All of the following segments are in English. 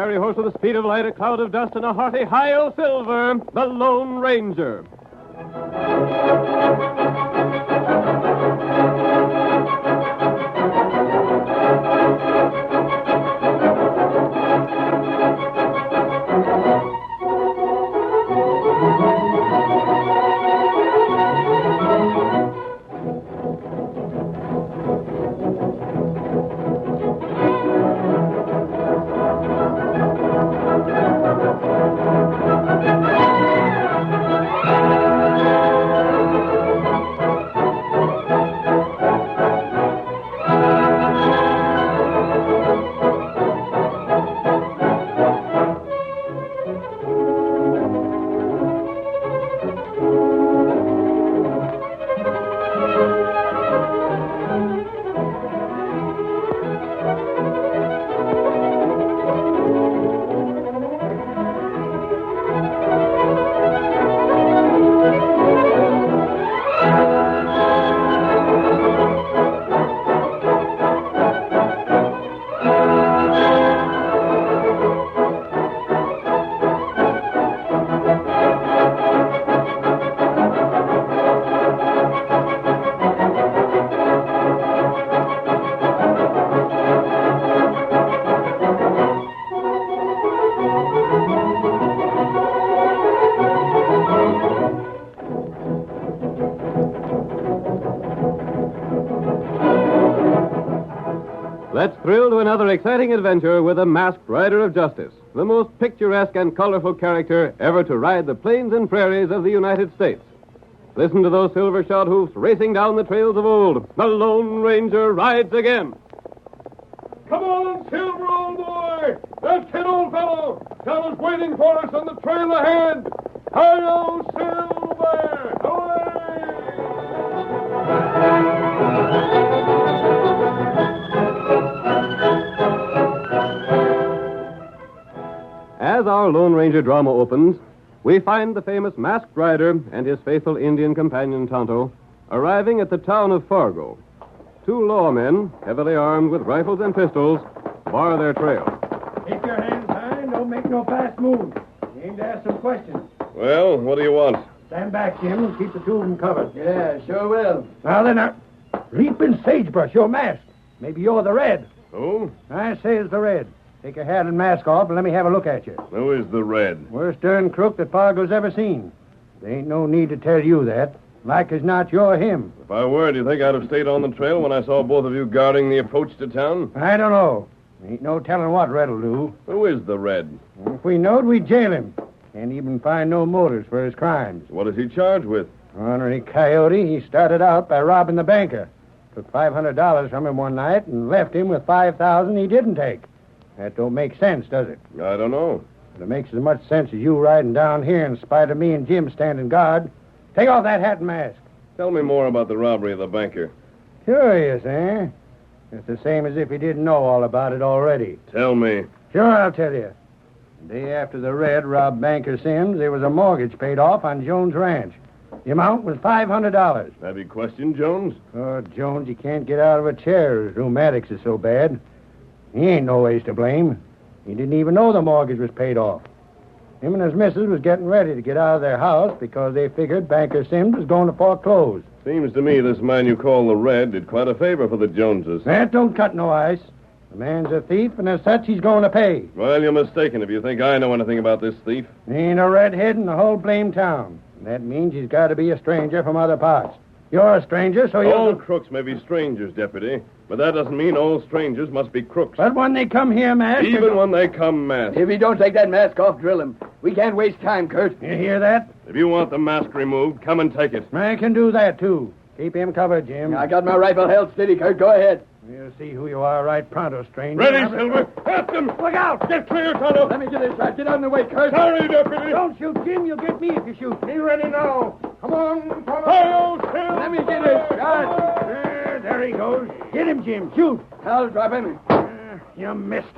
fiery horse with the speed of light, a cloud of dust, and a hearty Hi-Yo Silver, the Lone Ranger. Let's thrill to another exciting adventure with a masked rider of justice, the most picturesque and colorful character ever to ride the plains and prairies of the United States. Listen to those silver-shod hoofs racing down the trails of old. The Lone Ranger rides again. Come on, Silver, old boy! That's it, old fellow! Donald's waiting for us on the trail ahead! Hi-yo, Silver! As our Lone Ranger drama opens, we find the famous masked rider and his faithful Indian companion, Tonto, arriving at the town of Fargo. Two lawmen, heavily armed with rifles and pistols, bar their trail. Keep your hands high and don't make no fast moves. You aim to ask some questions. Well, what do you want? Stand back, Jim, and keep the two of them covered. Yeah, sure will. Now then, leaping sagebrush, you're masked. Maybe you're the Red. Who? I say it's the Red. Take your hat and mask off and let me have a look at you. Who is the Red? Worst darn crook that Fargo's ever seen. There ain't no need to tell you that. Like as not, you're him. If I were, do you think I'd have stayed on the trail when I saw both of you guarding the approach to town? I don't know. Ain't no telling what Red'll do. Who is the Red? If we knowed, we'd jail him. Can't even find no motives for his crimes. What is he charged with? Ornery coyote, he started out by robbing the banker. Took $500 from him one night and left him with $5,000 he didn't take. That don't make sense, does it? I don't know. But it makes as much sense as you riding down here in spite of me and Jim standing guard. Take off that hat and mask. Tell me more about the robbery of the banker. Curious, eh? It's the same as if he didn't know all about it already. Tell me. Sure, I'll tell you. The day after the Red robbed Banker Sims, there was a mortgage paid off on Jones' ranch. The amount was $500. Have you questioned Jones? Oh, Jones, he can't get out of a chair. His rheumatics is so bad. He ain't no ways to blame. He didn't even know the mortgage was paid off. Him and his missus was getting ready to get out of their house because they figured Banker Sims was going to foreclose. Seems to me this man you call the Red did quite a favor for the Joneses. That don't cut no ice. The man's a thief, and as such, he's going to pay. Well, you're mistaken if you think I know anything about this thief. Ain't a redhead in the whole blame town. That means he's got to be a stranger from other parts. You're a stranger, so you're... All crooks may be strangers, Deputy, but that doesn't mean all strangers must be crooks. But when they come here masked... Even when they come masked. If he don't take that mask off, drill him. We can't waste time, Kurt. You hear that? If you want the mask removed, come and take it. I can do that, too. Keep him covered, Jim. I got my rifle held steady, Kurt. Go ahead. We'll see who you are right pronto, stranger. Ready, Silver. At them. Look out! Get clear, Tonto. Let me get this shot. Get out of the way, Kurt. Sorry, Deputy. Don't shoot, Jim. You'll get me if you shoot. Be ready now. Come on, Tonto. Hi-yo, Silver. Let me get this shot. There he goes. Get him, Jim. Shoot. I'll drop him. You missed.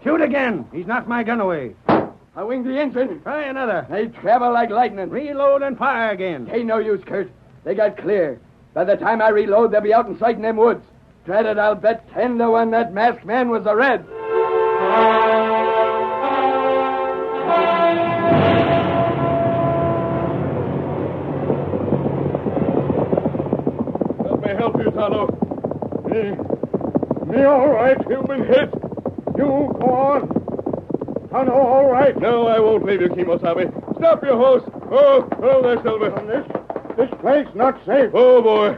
Shoot again. He's knocked my gun away. I winged the engine. Try another. They travel like lightning. Reload and fire again. Ain't no use, Kurt. They got clear. By the time I reload, they'll be out in sight in them woods. Drat it, I'll bet 10 to 1 that masked man was the Red. fellow. Me all right. You've been hit. You go on. Tonto, all right. No, I won't leave you, Kimosabe. Stop your horse. Oh, there, Silver. This place not safe. Oh, boy.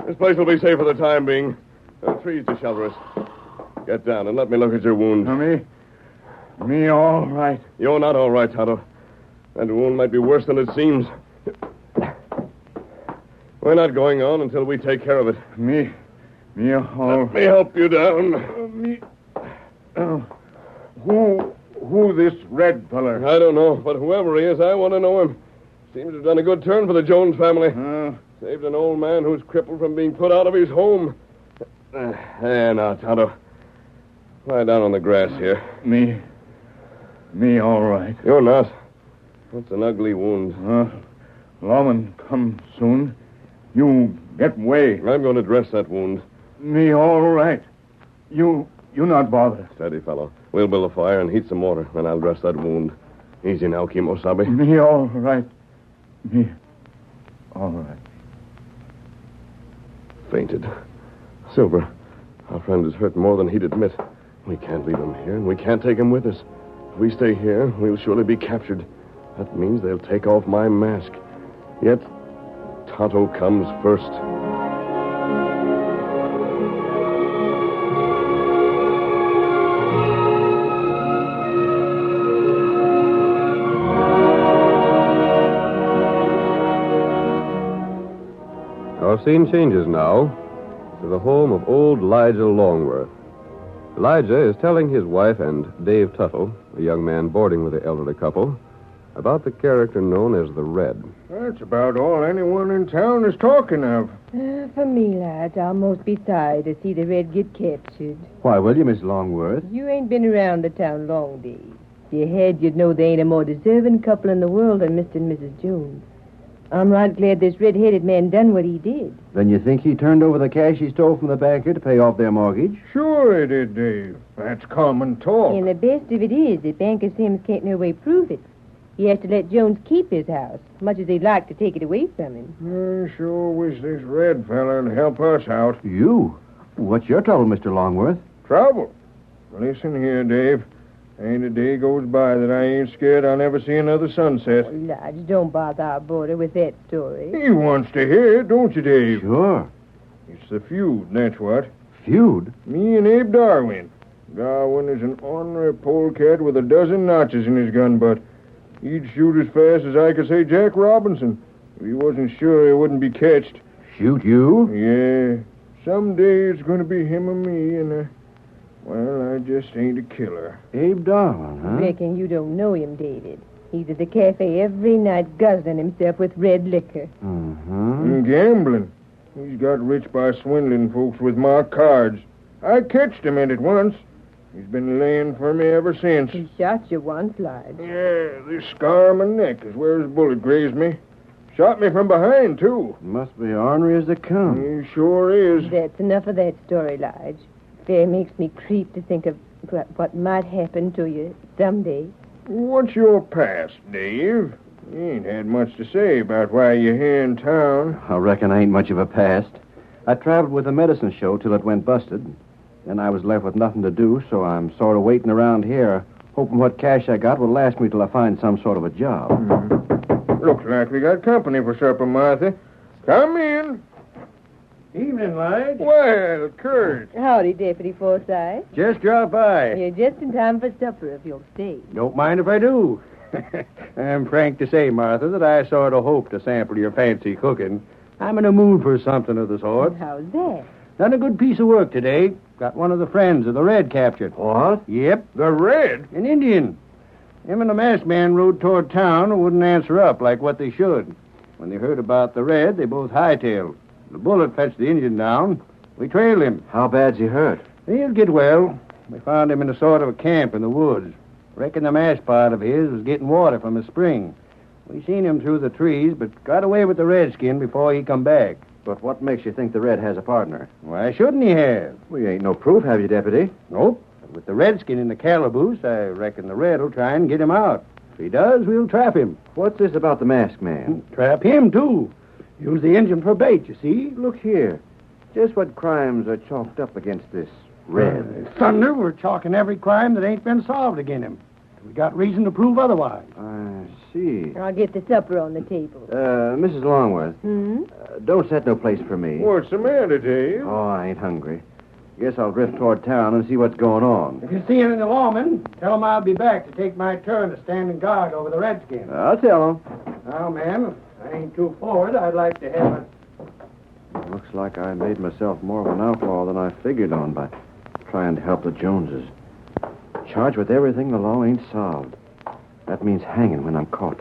This place will be safe for the time being. There are trees to shelter us. Get down and let me look at your wound. Me all right. You're not all right, Tonto. That wound might be worse than it seems. We're not going on until we take care of it. Me all Let me help you down. Who this red feller? I don't know, but whoever he is, I want to know him. Seems to have done a good turn for the Jones family. Saved an old man who's crippled from being put out of his home. There now, Tonto. Lie down on the grass here. Me all right. You're not. That's an ugly wound. Lawman come soon. You get way. I'm going to dress that wound. Me all right. You not bothered. Steady, fellow. We'll build a fire and heat some water, then I'll dress that wound. Easy now, Kimosabe. Me all right. Me all right. Fainted. Silver, our friend is hurt more than he'd admit. We can't leave him here, and we can't take him with us. If we stay here, we'll surely be captured. That means they'll take off my mask. Yet, Tonto comes first. Our scene changes now to the home of old Elijah Longworth. Elijah is telling his wife and Dave Tuttle, a young man boarding with the elderly couple, about the character known as the Red. That's about all anyone in town is talking of. For me, lads, I'll most be sorry to see the Red get captured. Why will you, Miss Longworth? You ain't been around the town long, Dave. If you had, you'd know they ain't a more deserving couple in the world than Mr. and Mrs. Jones. I'm right glad this red-headed man done what he did. Then you think he turned over the cash he stole from the banker to pay off their mortgage? Sure he did, Dave. That's common talk. And the best of it is that Banker Sims can't no way prove it. He has to let Jones keep his house, much as he'd like to take it away from him. I sure wish this red feller'd help us out. You? What's your trouble, Mr. Longworth? Trouble? Listen here, Dave. Ain't a day goes by that I ain't scared I'll never see another sunset. Lodge, don't bother our boarder with that story. He wants to hear it, don't you, Dave? Sure. It's the feud, that's what. Feud? Me and Abe Darwin. Darwin is an ornery polecat with a dozen notches in his gun butt. He'd shoot as fast as I could say Jack Robinson. If he wasn't sure he wouldn't be catched. Shoot you? Yeah. Someday it's going to be him or me, and, well, I just ain't a killer. Abe Darwin, huh? Reckon you don't know him, David. He's at the cafe every night guzzling himself with red liquor. And gambling. He's got rich by swindling folks with marked cards. I catched him at it once. He's been laying for me ever since. He shot you once, Lodge. Yeah, this scar on my neck is where his bullet grazed me. Shot me from behind, too. Must be ornery as they come. He sure is. That's enough of that story, Lodge. Fair makes me creep to think of what might happen to you someday. What's your past, Dave? You ain't had much to say about why you're here in town. I reckon I ain't much of a past. I traveled with a medicine show till it went busted. Then I was left with nothing to do, so I'm sort of waiting around here, hoping what cash I got will last me till I find some sort of a job. Looks like we got company for supper, Martha. Come in. Evening, Lige. Well, Kurt. Howdy, Deputy Forsyth. Just drop by. You're just in time for supper if you'll stay. Don't mind if I do. I'm frank to say, Martha, that I sort of hope to sample your fancy cooking. I'm in a mood for something of the sort. How's that? Done a good piece of work today. Got one of the friends of the Red captured. What? Yep. The Red? An Indian. Him and the masked man rode toward town and wouldn't answer up like what they should. When they heard about the Red, they both hightailed. The bullet fetched the Indian down. We trailed him. How bad's he hurt? He'll get well. We found him in a sort of a camp in the woods. Reckon the masked part of his was getting water from a spring. We seen him through the trees, but got away with the redskin before he come back. But what makes you think the Red has a partner? Why shouldn't he have? We ain't no proof, have you, Deputy? Nope. But with the redskin in the calaboose, I reckon the Red will try and get him out. If he does, we'll trap him. What's this about the masked man? Trap him, too. Use the engine for bait, you see. Look here. Just what crimes are chalked up against this Red? Thunder, we're chalking every crime that ain't been solved against him. We got reason to prove otherwise. I see. I'll get the supper on the table. Mrs. Longworth, don't set no place for me. What's the matter, Dave? Oh, I ain't hungry. Guess I'll drift toward town and see what's going on. If you see any of the lawmen, tell them I'll be back to take my turn to standing guard over the Redskins. I'll tell them. Now, man, if I ain't too forward, I'd like to have a... Looks like I made myself more of an outlaw than I figured on by trying to help the Joneses. Charged with everything the law ain't solved. That means hanging when I'm caught.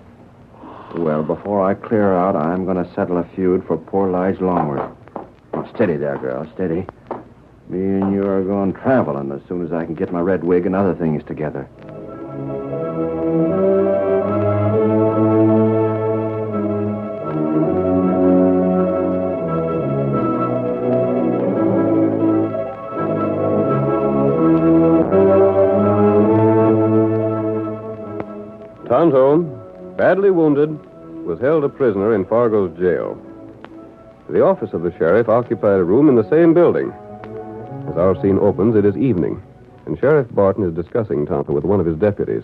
Well, before I clear out, I'm going to settle a feud for poor Lige Longworth. Oh, steady there, girl, steady. Me and you are going traveling as soon as I can get my red wig and other things together. Tonto, badly wounded, was held a prisoner in Fargo's jail. The office of the sheriff occupied a room in the same building. As our scene opens, it is evening, and Sheriff Barton is discussing Tonto with one of his deputies.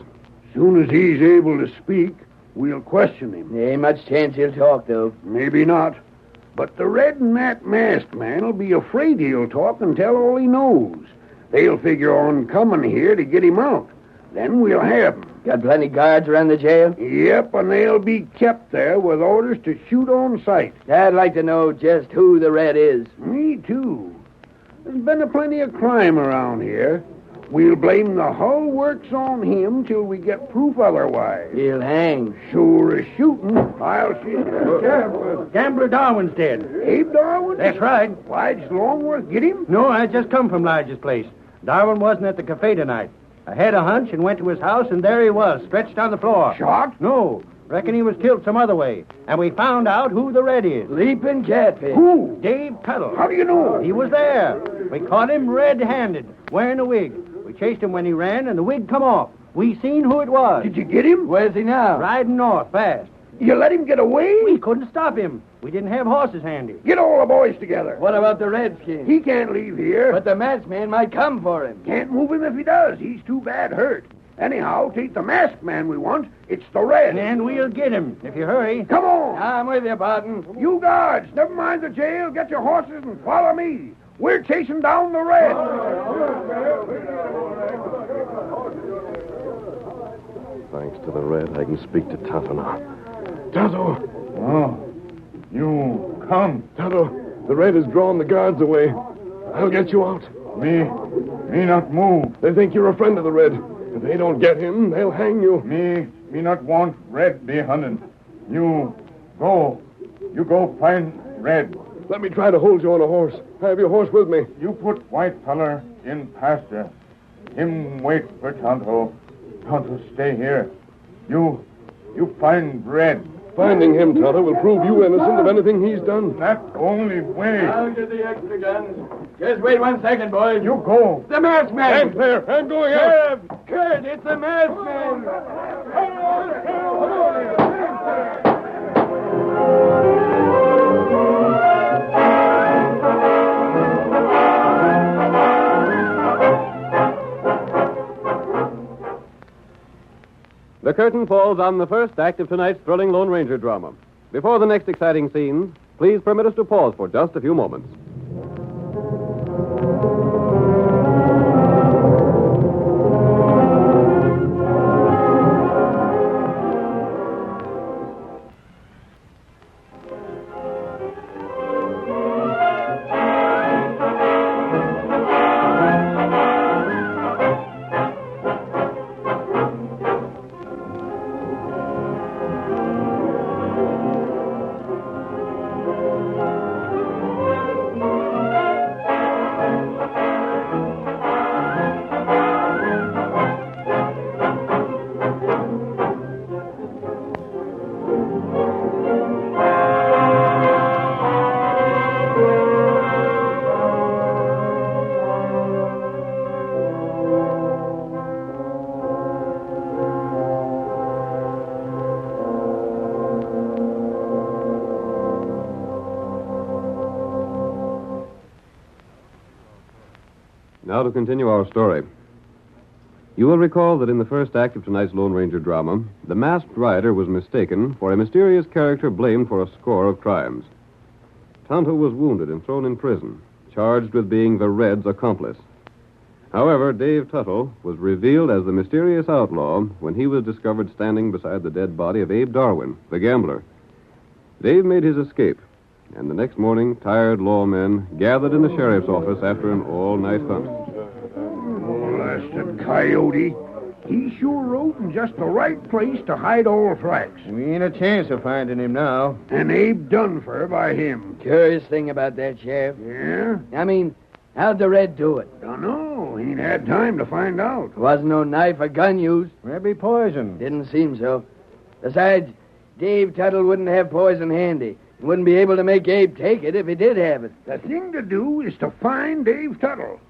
Soon as he's able to speak, we'll question him. There ain't much chance he'll talk, though. Maybe not. But the Red and that masked man will be afraid he'll talk and tell all he knows. They'll figure on coming here to get him out. Then we'll have him. Got plenty guards around the jail? Yep, and they'll be kept there with orders to shoot on sight. I'd like to know just who the Red is. Me, too. There's been a plenty of crime around here. We'll blame the whole works on him till we get proof otherwise. He'll hang. Sure as shooting, I'll shoot. Gambler Darwin's dead. Abe Darwin? That's right. Lige Longworth get him? No, I just come from Lige's place. Darwin wasn't at the cafe tonight. I had a hunch and went to his house, and there he was, stretched on the floor. Shot? No. Reckon he was killed some other way. And we found out who the Red is. Leaping catfish. Who? Dave Tuttle. How do you know? He was there. We caught him red-handed, wearing a wig. We chased him when he ran, and the wig come off. We seen who it was. Did you get him? Where's he now? Riding north fast. You let him get away? We couldn't stop him. We didn't have horses handy. Get all the boys together. What about the Redskin? He can't leave here. But the masked man might come for him. Can't move him if he does. He's too bad hurt. Anyhow, it ain't the masked man we want. It's the Red. And we'll get him, if you hurry. Come on. I'm with you, Barton. You guards, never mind the jail. Get your horses and follow me. We're chasing down the Red. Thanks to the Red, I can speak to Tonto now. Tonto! Oh, you come. Tonto, the Red has drawn the guards away. I'll get you out. Me not move. They think you're a friend of the Red. If they don't get him, they'll hang you. Me not want Red be hunting. You go find Red. Let me try to hold you on a horse. I have your horse with me. You put white feller in pasture. Him wait for Tonto. Tonto stay here. You find Red. Finding him, Tonto, will prove you innocent of anything he's done. That only way. I'll get the extra guns. Just wait 1 second, boys. You go. The masked man. Stand there. I'm going out. Sheriff! Kurt, it's the masked man. The curtain falls on the first act of tonight's thrilling Lone Ranger drama. Before the next exciting scene, please permit us to pause for just a few moments. Now to continue our story. You will recall that in the first act of tonight's Lone Ranger drama, the masked rider was mistaken for a mysterious character blamed for a score of crimes. Tonto was wounded and thrown in prison, charged with being the Red's accomplice. However, Dave Tuttle was revealed as the mysterious outlaw when he was discovered standing beside the dead body of Abe Darwin, the gambler. Dave made his escape, and the next morning, tired lawmen gathered in the sheriff's office after an all-night hunt. Blasted coyote. He sure rode in just the right place to hide all tracks. We ain't a chance of finding him now. And Abe done for by him. Curious thing about that, Sheriff. Yeah? I mean, how'd the Red do it? Dunno. Ain't had time to find out. Wasn't no knife or gun used. Maybe poison. Didn't seem so. Besides, Dave Tuttle wouldn't have poison handy. He wouldn't be able to make Abe take it if he did have it. The thing to do is to find Dave Tuttle.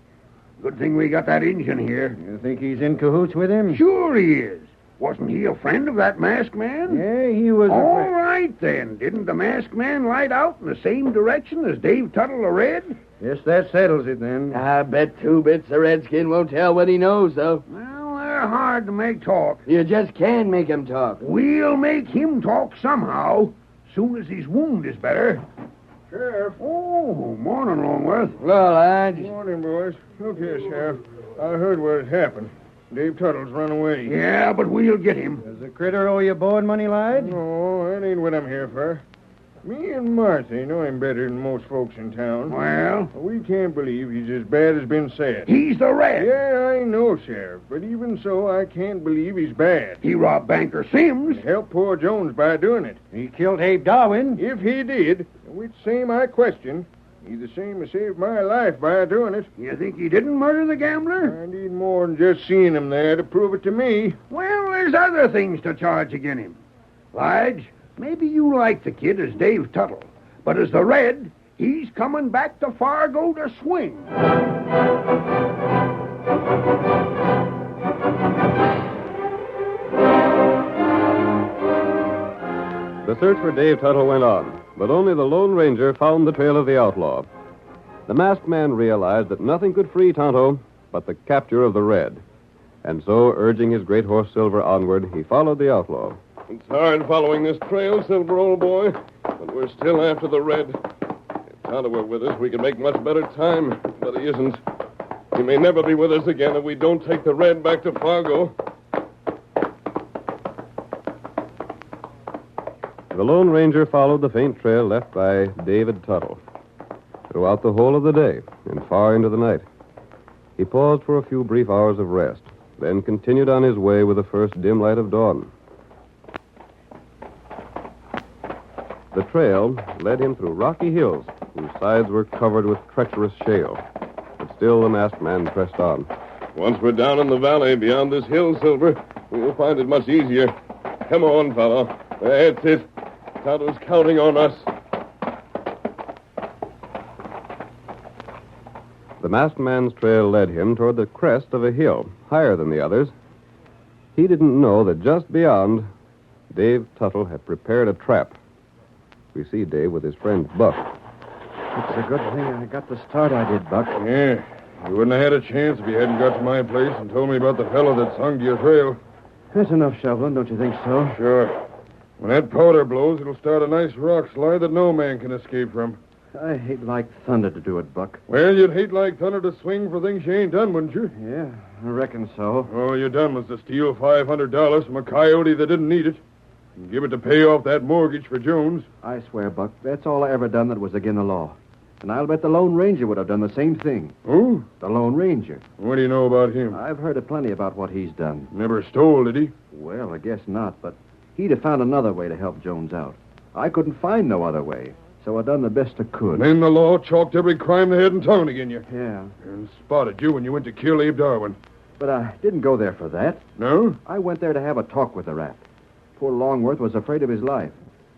Good thing we got that Injun here. You think he's in cahoots with him? Sure he is. Wasn't he a friend of that masked man? Yeah, he was. All right, then. Didn't the masked man light out in the same direction as Dave Tuttle the Red? Yes, that settles it then. I bet 2 bits the Redskin won't tell what he knows, though. Well, they're hard to make talk. You just can't make him talk. We'll make him talk somehow, soon as his wound is better. Sheriff. Oh, morning, Longworth. Well, I just... Morning, boys. Look here, Sheriff. I heard what had happened. Dave Tuttle's run away. Yeah, but we'll get him. Does the critter owe you board money, lad? No, that ain't what I'm here for. Me and Martha know him better than most folks in town. Well? We can't believe he's as bad as been said. He's the Red. Yeah, I know, Sheriff. But even so, I can't believe he's bad. He robbed Banker Sims. He helped poor Jones by doing it. He killed Abe Darwin. If he did, which same I question, he's the same as saved my life by doing it. You think he didn't murder the gambler? I need more than just seeing him there to prove it to me. Well, there's other things to charge against him. Lige, maybe you like the kid as Dave Tuttle, but as the Red, he's coming back to Fargo to swing. The search for Dave Tuttle went on, but only the Lone Ranger found the trail of the outlaw. The masked man realized that nothing could free Tonto but the capture of the Red. And so, urging his great horse Silver onward, he followed the outlaw. It's hard following this trail, Silver, old boy, but we're still after the Red. If Tonto were with us, we could make much better time, but he isn't. He may never be with us again if we don't take the Red back to Fargo. The Lone Ranger followed the faint trail left by David Tuttle. Throughout the whole of the day and far into the night, he paused for a few brief hours of rest, then continued on his way with the first dim light of dawn. The trail led him through rocky hills whose sides were covered with treacherous shale. But still the masked man pressed on. Once we're down in the valley beyond this hill, Silver, we'll find it much easier. Come on, fellow. That's it. Tonto's counting on us. The masked man's trail led him toward the crest of a hill, higher than the others. He didn't know that just beyond, Dave Tuttle had prepared a trap. We see Dave with his friend Buck. It's a good thing I got the start I did, Buck. Yeah, you wouldn't have had a chance if you hadn't got to my place and told me about the fellow that sung to your trail. That's enough shoveling, don't you think so? Sure. When that powder blows, it'll start a nice rock slide that no man can escape from. I hate like thunder to do it, Buck. Well, you'd hate like thunder to swing for things you ain't done, wouldn't you? Yeah, I reckon so. All you done was to steal $500 from a coyote that didn't need it and give it to pay off that mortgage for Jones. I swear, Buck, that's all I ever done that was against the law. And I'll bet the Lone Ranger would have done the same thing. Who? The Lone Ranger. What do you know about him? I've heard a plenty about what he's done. Never stole, did he? Well, I guess not, but he'd have found another way to help Jones out. I couldn't find no other way, so I done the best I could. Then the law chalked every crime they had in town against you. Yeah, And spotted you when you went to kill Abe Darwin. but I didn't go there for that. No? I went there to have a talk with the rat. Poor Longworth was afraid of his life.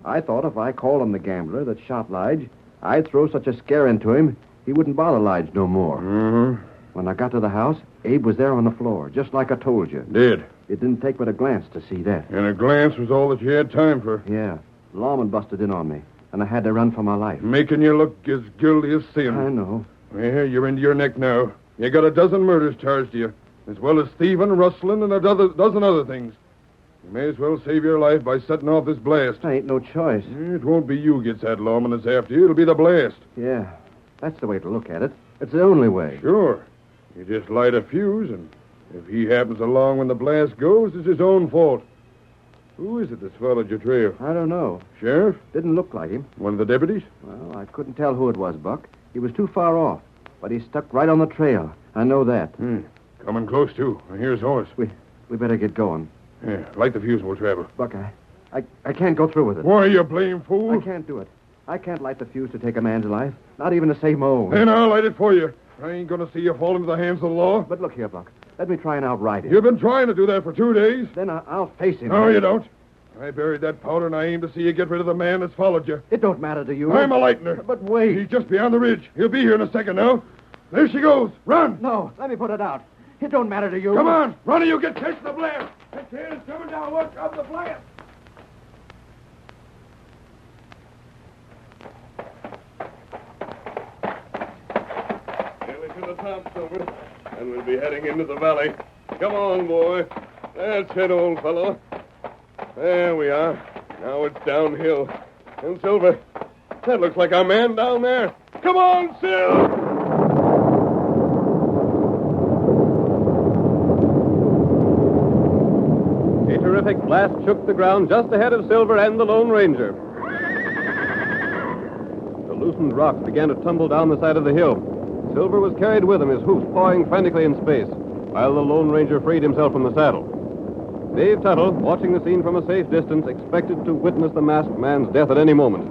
I thought if I called him the gambler that shot Lige, I'd throw such a scare into him, he wouldn't bother Lige no more. Mm-hmm. When I got to the house, Abe was there on the floor, just like I told you. Did. It didn't take but a glance to see that. And a glance was all that you had time for. Yeah, lawman busted in on me, and I had to run for my life. Making you look as guilty as sin. I know. Well, you're into your neck now. You got a dozen murders charged to you, as well as thieving, rustling, and a dozen other things. You may as well save your life by setting off this blast. I ain't no choice. It won't be you gets that lawman that's after you. It'll be the blast. Yeah, that's the way to look at it. It's the only way. Sure. You just light a fuse, and if he happens along when the blast goes, it's his own fault. Who is it that's followed your trail? I don't know. Sheriff? Didn't look like him. One of the deputies? Well, I couldn't tell who it was, Buck. He was too far off, but he stuck right on the trail. I know that. Coming close, too. I hear his horse. We better get going. Yeah, light the fuse and we'll travel. Buck, I can't go through with it. Why, you blame fool? I can't do it. I can't light the fuse to take a man's life, not even to save my own. Then I'll light it for you. I ain't going to see you fall into the hands of the law. But look here, Buck. Let me try and outright him. You've been trying to do that for 2 days. Then I'll face him. No, you don't. I buried that powder, and I aim to see you get rid of the man that's followed you. It don't matter to you. I'm a lightener. But wait. He's just beyond the ridge. He'll be here in a second now. There she goes. Run. No, let me put it out. It don't matter to you. Come on. Run or you get catch the blast. The kid is coming down. Watch out the blast. Nearly to the top, Silver. And we'll be heading into the valley. Come on, boy. That's it, old fellow. There we are. Now it's downhill. And Silver, that looks like our man down there. Come on, Sil! A terrific blast shook the ground just ahead of Silver and the Lone Ranger. The loosened rocks began to tumble down the side of the hill. Silver was carried with him, his hoofs pawing frantically in space, while the Lone Ranger freed himself from the saddle. Dave Tuttle, watching the scene from a safe distance, expected to witness the masked man's death at any moment.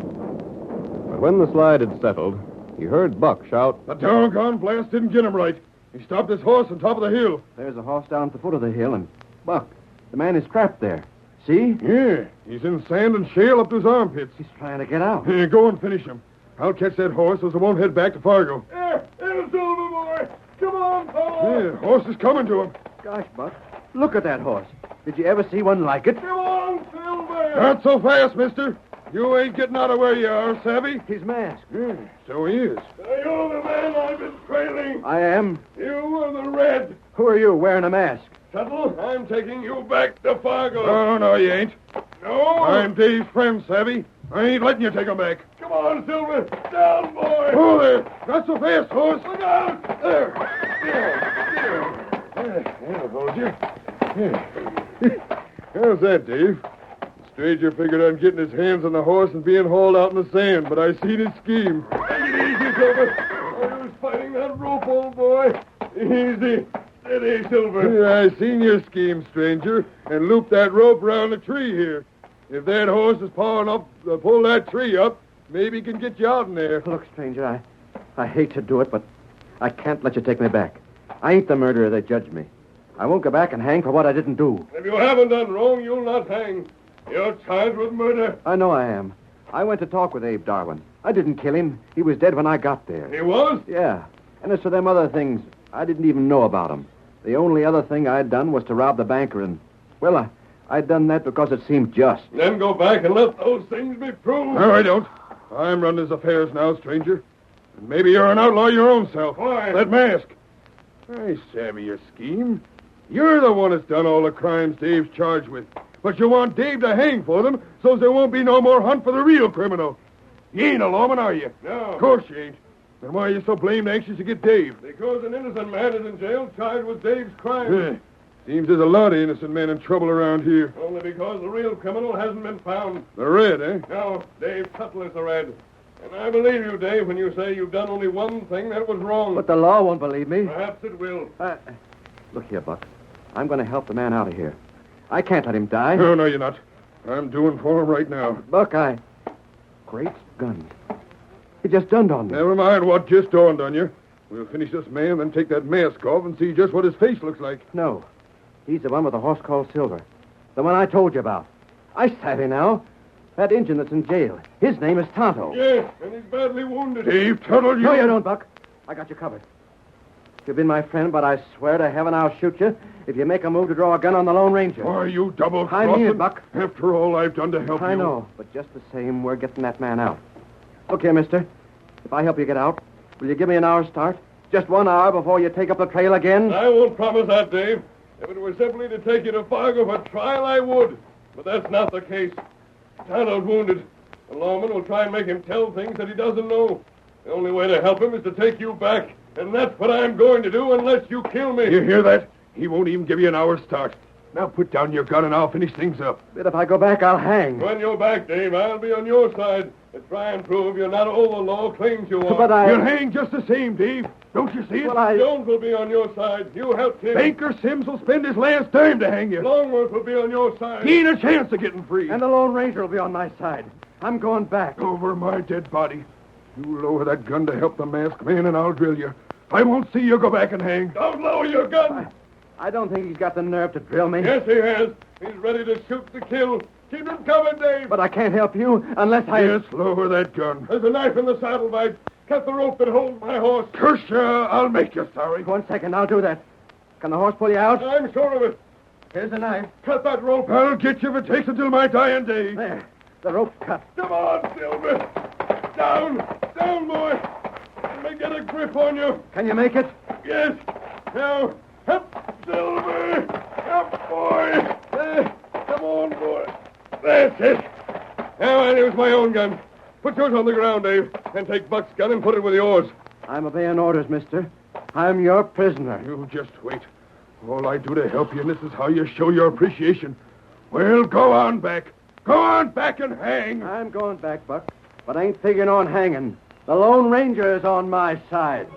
But when the slide had settled, he heard Buck shout, "The doggone blast didn't get him right. He stopped his horse on top of the hill." There's a horse down at the foot of the hill, and Buck, the man is trapped there. See? Yeah, he's in sand and shale up to his armpits. He's trying to get out. Here, go and finish him. I'll catch that horse so it won't head back to Fargo. Here, Silver boy. Come on, fellow. Yeah, horse is coming to him. Gosh, Buck, look at that horse. Did you ever see one like it? Come on, Silver. Not so fast, mister. You ain't getting out of where you are, savvy? He's masked. Yeah, so he is. Are you the man I've been trailing? I am. You are the Red. Who are you wearing a mask? Tuttle, I'm taking you back to Fargo. Oh, no, you ain't. No? I'm Dave's friend, savvy. I ain't letting you take him back. Come on, Silver. Down, boy. Oh, there. Not so fast, horse. Look out. There. There, hold you. How's that, Dave? The stranger figured on getting his hands on the horse and being hauled out in the sand, but I seen his scheme. Take it easy, Silver. I was fighting that rope, old boy. Easy. Steady, Silver. Yeah, I seen your scheme, stranger, and looped that rope around the tree here. If that horse is pawing up, pull that tree up, maybe he can get you out in there. Look, stranger, I hate to do it, but I can't let you take me back. I ain't the murderer they judged me. I won't go back and hang for what I didn't do. If you haven't done wrong, you'll not hang. You're charged with murder. I know I am. I went to talk with Abe Darwin. I didn't kill him. He was dead when I got there. He was? Yeah. And as for them other things, I didn't even know about them. The only other thing I'd done was to rob the banker, and, well, I'd done that because it seemed just. Then go back and let those things be proved. No, I don't. I'm running his affairs now, stranger. And maybe you're an outlaw your own self. Why? That mask. I savvy your scheme. You're the one that's done all the crimes Dave's charged with. But you want Dave to hang for them so there won't be no more hunt for the real criminal. You ain't a lawman, are you? No. Of course you ain't. Then why are you so blamed anxious to get Dave? Because an innocent man is in jail charged with Dave's crime. Yeah. Seems there's a lot of innocent men in trouble around here. Only because the real criminal hasn't been found. The Red, eh? No, Dave Tuttle is the Red. And I believe you, Dave, when you say you've done only one thing that was wrong. But the law won't believe me. Perhaps it will. Look here, Buck. I'm going to help the man out of here. I can't let him die. No, you're not. I'm doing for him right now. Buck, Great guns. It just dawned on me. Never mind what just dawned on you. We'll finish this man, then take that mask off and see just what his face looks like. No. He's the one with the horse called Silver. The one I told you about. I savvy now. That Injun that's in jail. His name is Tonto. Yes, and he's badly wounded. Dave Tuttle, you... No, you don't, Buck. I got you covered. You've been my friend, but I swear to heaven I'll shoot you if you make a move to draw a gun on the Lone Ranger. Are you double-crossing? I mean it, Buck. After all I've done to help you. I know, but just the same, we're getting that man out. Look here, mister. If I help you get out, will you give me an hour's start? Just 1 hour before you take up the trail again? I won't promise that, Dave. If it were simply to take you to Fargo for trial, I would. But that's not the case. Tonto's wounded. The lawman will try and make him tell things that he doesn't know. The only way to help him is to take you back. And that's what I'm going to do unless you kill me. You hear that? He won't even give you an hour's start. Now put down your gun and I'll finish things up. But if I go back, I'll hang. When you're back, Dave, I'll be on your side to try and prove you're not all the law claims you are. But I... You'll hang just the same, Dave. Don't you see it? Well, I... Jones will be on your side. You helped him. Banker Sims will spend his last dime to hang you. Longworth will be on your side. He ain't a chance of getting free. And the Lone Ranger will be on my side. I'm going back. Over my dead body. You lower that gun to help the masked man and I'll drill you. I won't see you go back and hang. Don't lower your gun. I don't think he's got the nerve to drill me. Yes, he has. He's ready to shoot to kill. Keep him coming, Dave. But I can't help you unless I... Yes, lower that gun. There's a knife in the saddlebag. Cut the rope that holds my horse. Curse you, I'll make you sorry. 1 second, I'll do that. Can the horse pull you out? I'm sure of it. Here's the knife. Cut that rope. I'll get you if it takes until my dying day. There. The rope's cut. Come on, Silver. Down. Down, boy. Let me get a grip on you. Can you make it? Yes. Now, up, Silver. Up, boy. There. Come on, boy. That's it. Now I'll use my own gun. Put yours on the ground, Dave, and take Buck's gun and put it with yours. I'm obeying orders, mister. I'm your prisoner. You just wait. All I do to help you, and this is how you show your appreciation. Well, go on back. Go on back and hang. I'm going back, Buck, but I ain't figuring on hanging. The Lone Ranger is on my side.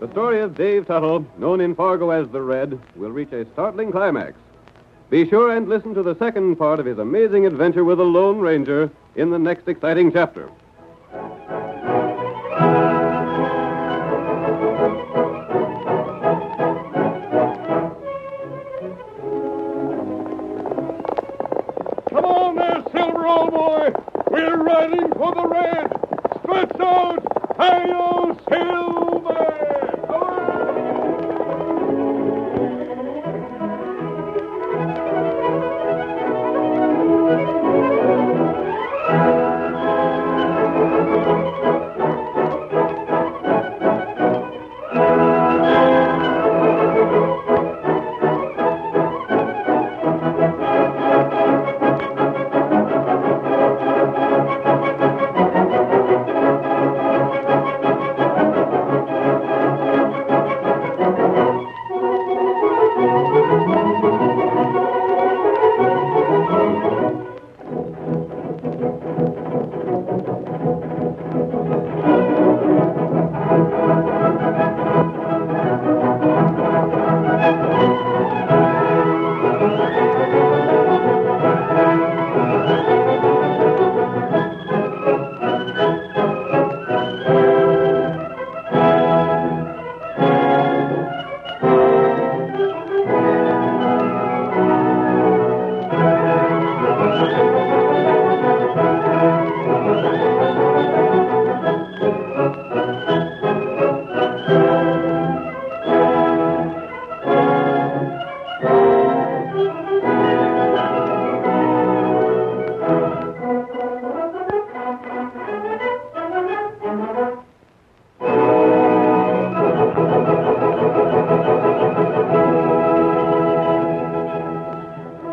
The story of Dave Tuttle, known in Fargo as the Red, will reach a startling climax. Be sure and listen to the second part of his amazing adventure with the Lone Ranger in the next exciting chapter. Come on there, Silver, old boy. We're riding for the Red. Stretch out. Hi-yo, Silver.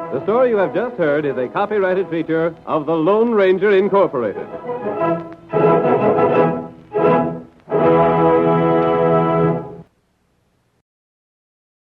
The story you have just heard is a copyrighted feature of the Lone Ranger Incorporated.